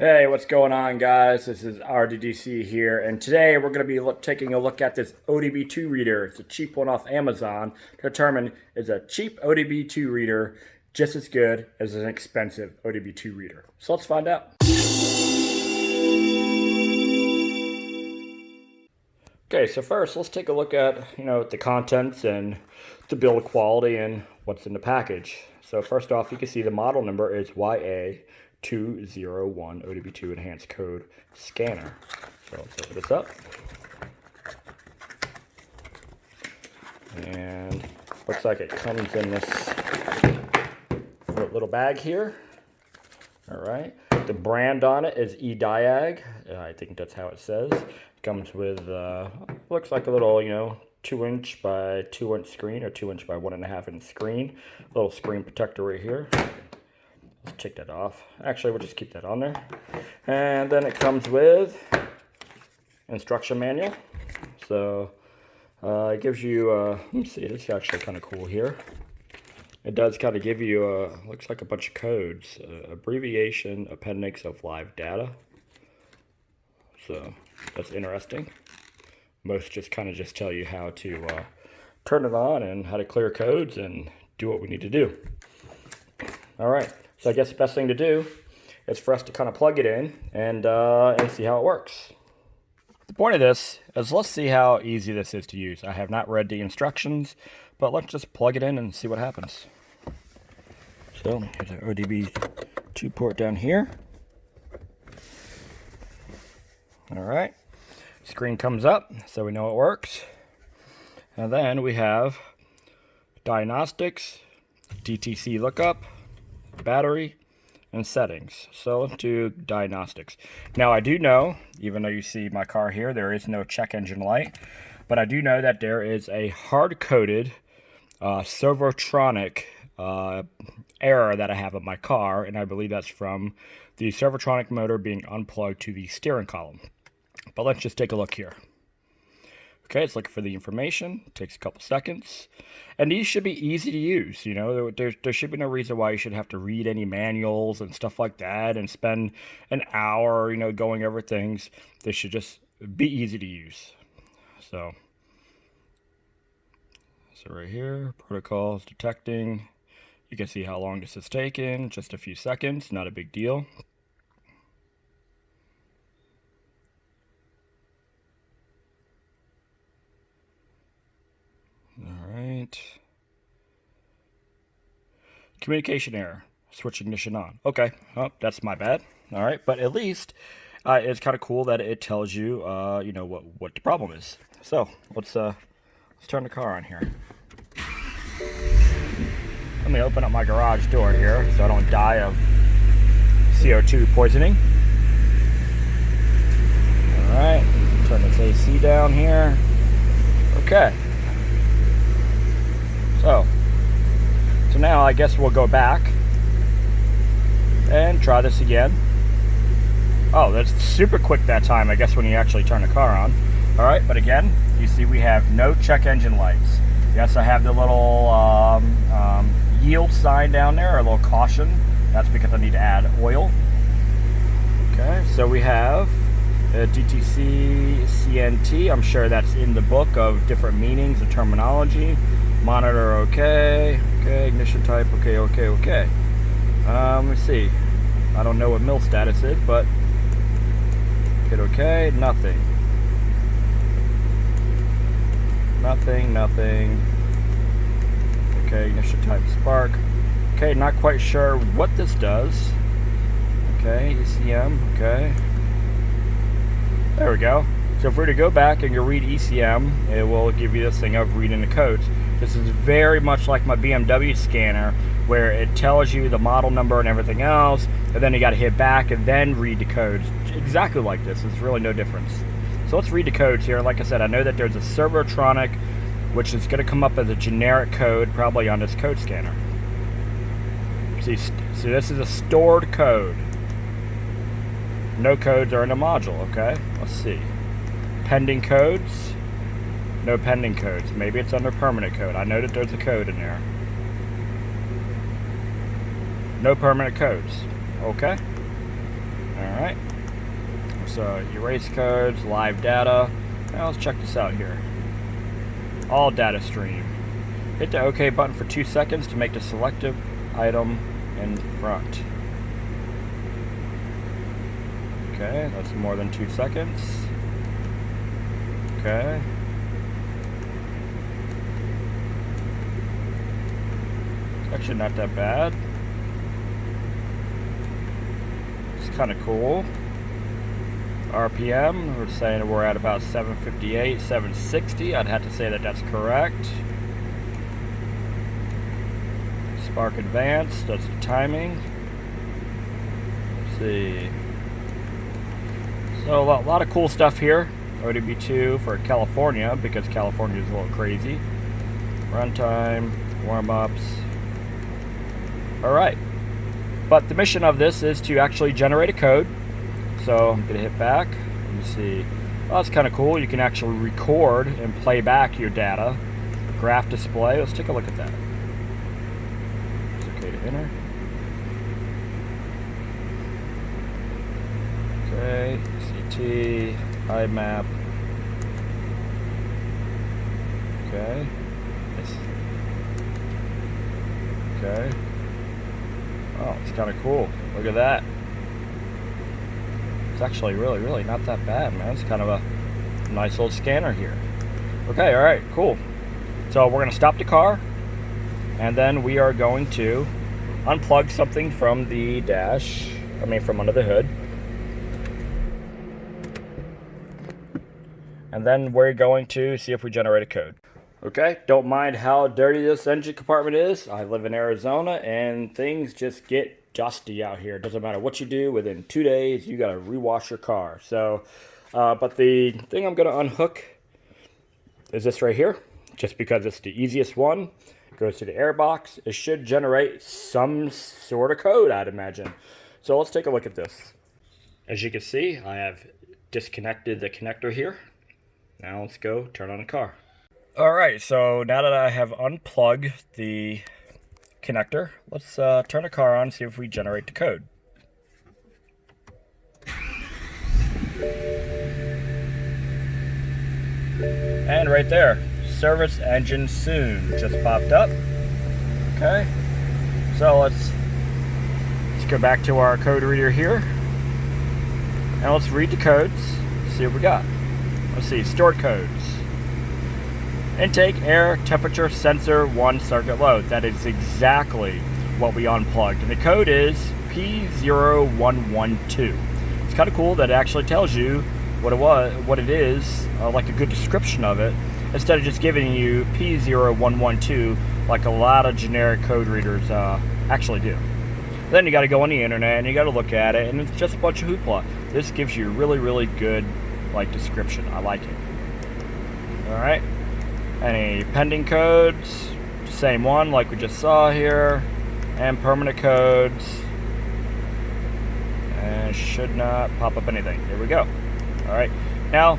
Hey, what's going on, guys? This is RDDC here, and today we're going to be taking a look at this ODB2 reader. It's a cheap one off Amazon to determine is a cheap ODB2 reader just as good as an expensive ODB2 reader. So let's find out. Okay, so first let's take a look at the contents and the build quality and what's in the package. So first off, you can see the model number is YA201 ODB2 Enhanced Code Scanner. So let's open this up. And looks like it comes in this little bag here. All right. The brand on it is EDIAG. I think that's how it says. It comes with, looks like a little, 2-inch by 2-inch screen or 2-inch by 1.5-inch screen. A little screen protector right here. Let's take that off. Actually, we'll just keep that on there. And then it comes with instruction manual. So it gives you, let me see, this is actually kind of cool here. It does kind of give you, looks like a bunch of codes, abbreviation, appendix of live data. So that's interesting. Most just kind of tell you how to turn it on and how to clear codes and do what we need to do. All right. So I guess the best thing to do is for us to kind of plug it in and see how it works. The point of this is let's see how easy this is to use. I have not read the instructions, but let's just plug it in and see what happens. So here's our ODB2 port down here. All right, screen comes up, so we know it works. And then we have Diagnostics, DTC lookup, battery, and settings. So let's do Diagnostics. Now I do know, even though you see my car here, there is no check engine light, but I do know that there is a hard-coded Servotronic error that I have in my car, and I believe that's from the Servotronic motor being unplugged to the steering column. But let's just take a look here. Okay, it's looking for the information. It takes a couple seconds. And these should be easy to use. There should be no reason why you should have to read any manuals and stuff like that and spend an hour, going over things. They should just be easy to use. So right here, protocols detecting. You can see how long this has taken. Just a few seconds, not a big deal. Communication error. Switch ignition on. Okay, oh, that's my bad. All right, but at least it's kind of cool that it tells you, what the problem is. So let's turn the car on here. Let me open up my garage door here so I don't die of CO2 poisoning. All right, turn this AC down here. Okay. So now I guess we'll go back and try this again. Oh, that's super quick that time, I guess, when you actually turn the car on. All right, but again, you see we have no check engine lights. Yes, I have the little yield sign down there, or a little caution. That's because I need to add oil. Okay, so we have DTC CNT. I'm sure that's in the book of different meanings and terminology. Monitor, okay, ignition type, okay. Let me see. I don't know what mil status is, but hit okay, nothing. Okay, ignition type spark. Okay, not quite sure what this does. Okay, ECM, okay. There we go. So if we were to go back and you read ECM, it will give you this thing of reading the codes. This is very much like my BMW scanner, where it tells you the model number and everything else, and then you got to hit back and then read the codes. Exactly like this. There's really no difference. So let's read the codes here. Like I said, I know that there's a Servotronic, which is going to come up as a generic code probably on this code scanner. See, so this is a stored code. No codes are in the module, okay? Let's see. Pending codes. No pending codes. Maybe it's under permanent code. I know that there's a code in there. No permanent codes. Okay. Alright. So erase codes, live data. Now let's check this out here. All data stream. Hit the OK button for 2 seconds to make the selected item in front. Okay, that's more than 2 seconds. Okay. It's actually not that bad. It's kind of cool. RPM, we're saying we're at about 758, 760. I'd have to say that that's correct. Spark advanced, that's the timing. Let's see. So a lot of cool stuff here. ODB2 for California, because California is a little crazy. Runtime, warm-ups. Alright. But the mission of this is to actually generate a code. So I'm going to hit back. Let me see. Well, that's kind of cool. You can actually record and play back your data. Graph display. Let's take a look at that. It's okay to enter. Okay. CT. IMAP. Okay. Yes. Okay. Oh, it's kind of cool. Look at that. It's actually really not that bad, man. It's kind of a nice little scanner here. Okay, all right, cool. So we're going to stop the car, and then we are going to unplug something from the dash, from under the hood. And then we're going to see if we generate a code. Okay, don't mind how dirty this engine compartment is. I live in Arizona, and things just get dusty out here. It doesn't matter what you do, within 2 days you gotta rewash your car. So but the thing I'm gonna unhook is this right here, just because it's the easiest one. It goes to the air box. It should generate some sort of code, I'd imagine. So let's take a look at this. As you can see, I have disconnected the connector here. Now let's go turn on the car. Alright, so now that I have unplugged the connector, let's turn the car on and see if we generate the code. And right there, service engine soon just popped up. Okay, so let's go back to our code reader here, and let's read the codes, see what we got. Let's see, stored codes. Intake, air, temperature, sensor, 1 circuit load. That is exactly what we unplugged. And the code is P0112. It's kind of cool that it actually tells you what it is, like a good description of it, instead of just giving you P0112 like a lot of generic code readers actually do. Then you got to go on the internet and you got to look at it, and it's just a bunch of hoopla. This gives you really good description. I like it. All right. Any pending codes, same one like we just saw here, and permanent codes, and should not pop up anything. Here we go. All right, now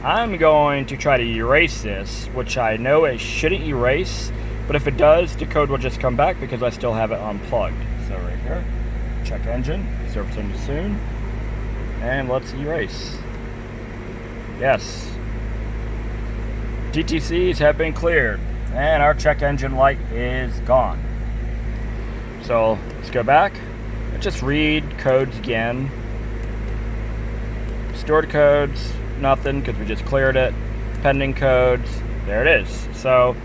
I'm going to try to erase this, which I know it shouldn't erase, but if it does, the code will just come back because I still have it unplugged. So right here, check engine, service engine soon, and let's erase. Yes. DTCs have been cleared, and our check engine light is gone. So let's go back. Let's just read codes again. Stored codes, nothing because we just cleared it. Pending codes, there it is. So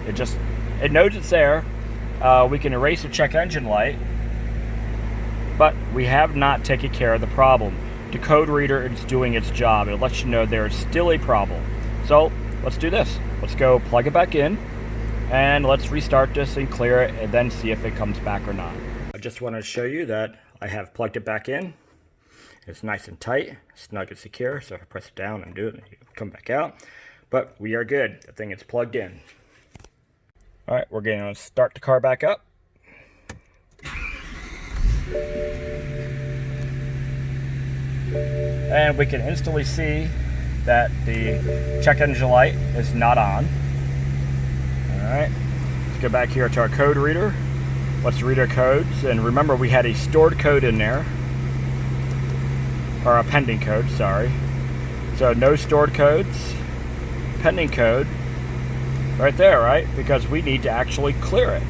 it knows it's there. We can erase the check engine light, but we have not taken care of the problem. The code reader is doing its job. It lets you know there is still a problem. So let's do this. Let's go plug it back in, and let's restart this and clear it, and then see if it comes back or not. I just wanted to show you that I have plugged it back in. It's nice and tight, snug and secure, so if I press it down and do it, it'll come back out. But we are good. The thing is plugged in. All right, we're going to start the car back up. And we can instantly see that the check engine light is not on. Alright, let's go back here to our code reader. Let's read our codes, and remember we had a stored code in there. or a pending code, sorry. So no stored codes, pending code, right there, right? Because we need to actually clear it.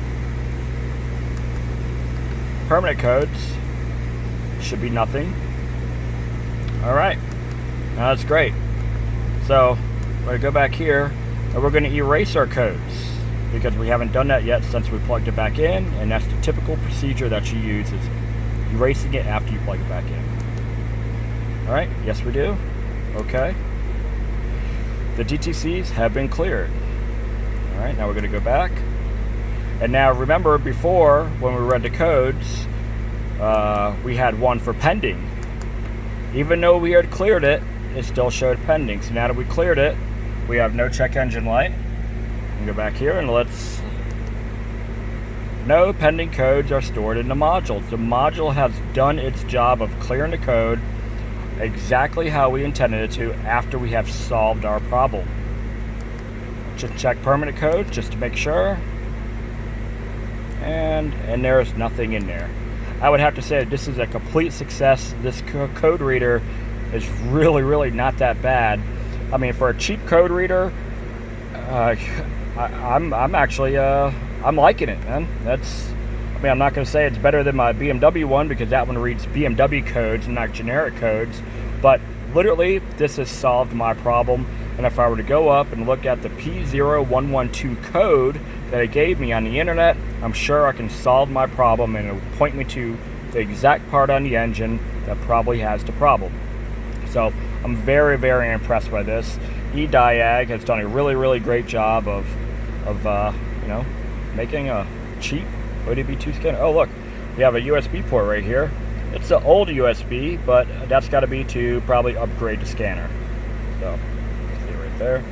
Permanent codes should be nothing. All right, now that's great. So we're gonna go back here and we're gonna erase our codes because we haven't done that yet since we plugged it back in, and that's the typical procedure that you use, is erasing it after you plug it back in. All right, yes we do. Okay. The DTCs have been cleared. All right, now we're gonna go back. And now remember, before, when we read the codes, we had one for pending. Even though we had cleared it, it still showed pending. So now that we cleared it, we have no check engine light. We can go back here and no pending codes are stored in the module. The module has done its job of clearing the code exactly how we intended it to after we have solved our problem. Just check permanent codes just to make sure. And there is nothing in there. I would have to say this is a complete success. This code reader is really not that bad. I mean, for a cheap code reader, I'm actually I'm liking it, man. I'm not going to say it's better than my BMW one because that one reads BMW codes and not generic codes, but literally this has solved my problem. And if I were to go up and look at the P0112 code that it gave me on the internet, I'm sure I can solve my problem and it will point me to the exact part on the engine that probably has the problem. So I'm very impressed by this. EDIAG has done a really great job of making a cheap ODB2 scanner. Oh look, we have a USB port right here. It's an old USB, but that's got to be to probably upgrade the scanner. So see right there.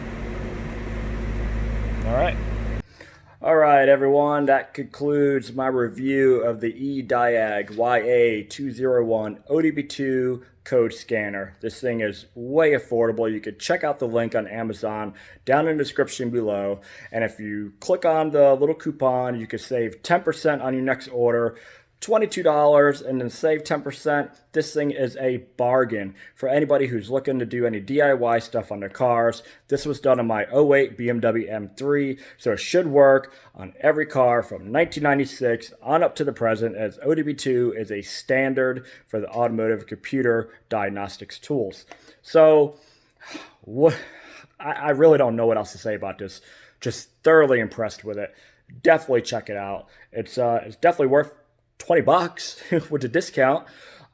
All right, everyone, that concludes my review of the EDIAG YA201 ODB2 code scanner. This thing is way affordable. You could check out the link on Amazon down in the description below. And if you click on the little coupon, you could save 10% on your next order. $22 and then save 10%. This thing is a bargain for anybody who's looking to do any DIY stuff on their cars. This was done on my 08 BMW M3, so it should work on every car from 1996 on up to the present, as ODB2 is a standard for the automotive computer diagnostics tools. So I really don't know what else to say about this. Just thoroughly impressed with it. Definitely check it out. It's definitely worth $20 with a discount.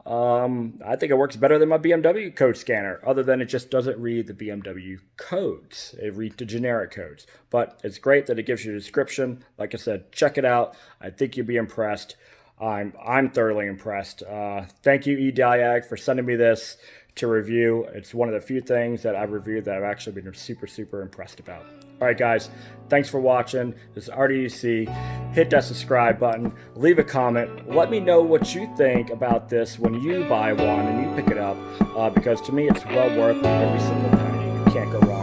I think it works better than my BMW code scanner, other than it just doesn't read the BMW codes. It reads the generic codes. But it's great that it gives you a description. Like I said, check it out. I think you'll be impressed. I'm thoroughly impressed. Thank you, EDIAG, for sending me this to review. It's one of the few things that I've reviewed that I've actually been super impressed about. All right, guys, thanks for watching. This is RDUC. Hit that subscribe button, leave a comment, let me know what you think about this when you buy one and you pick it up, because to me it's well worth every single penny. You can't go wrong.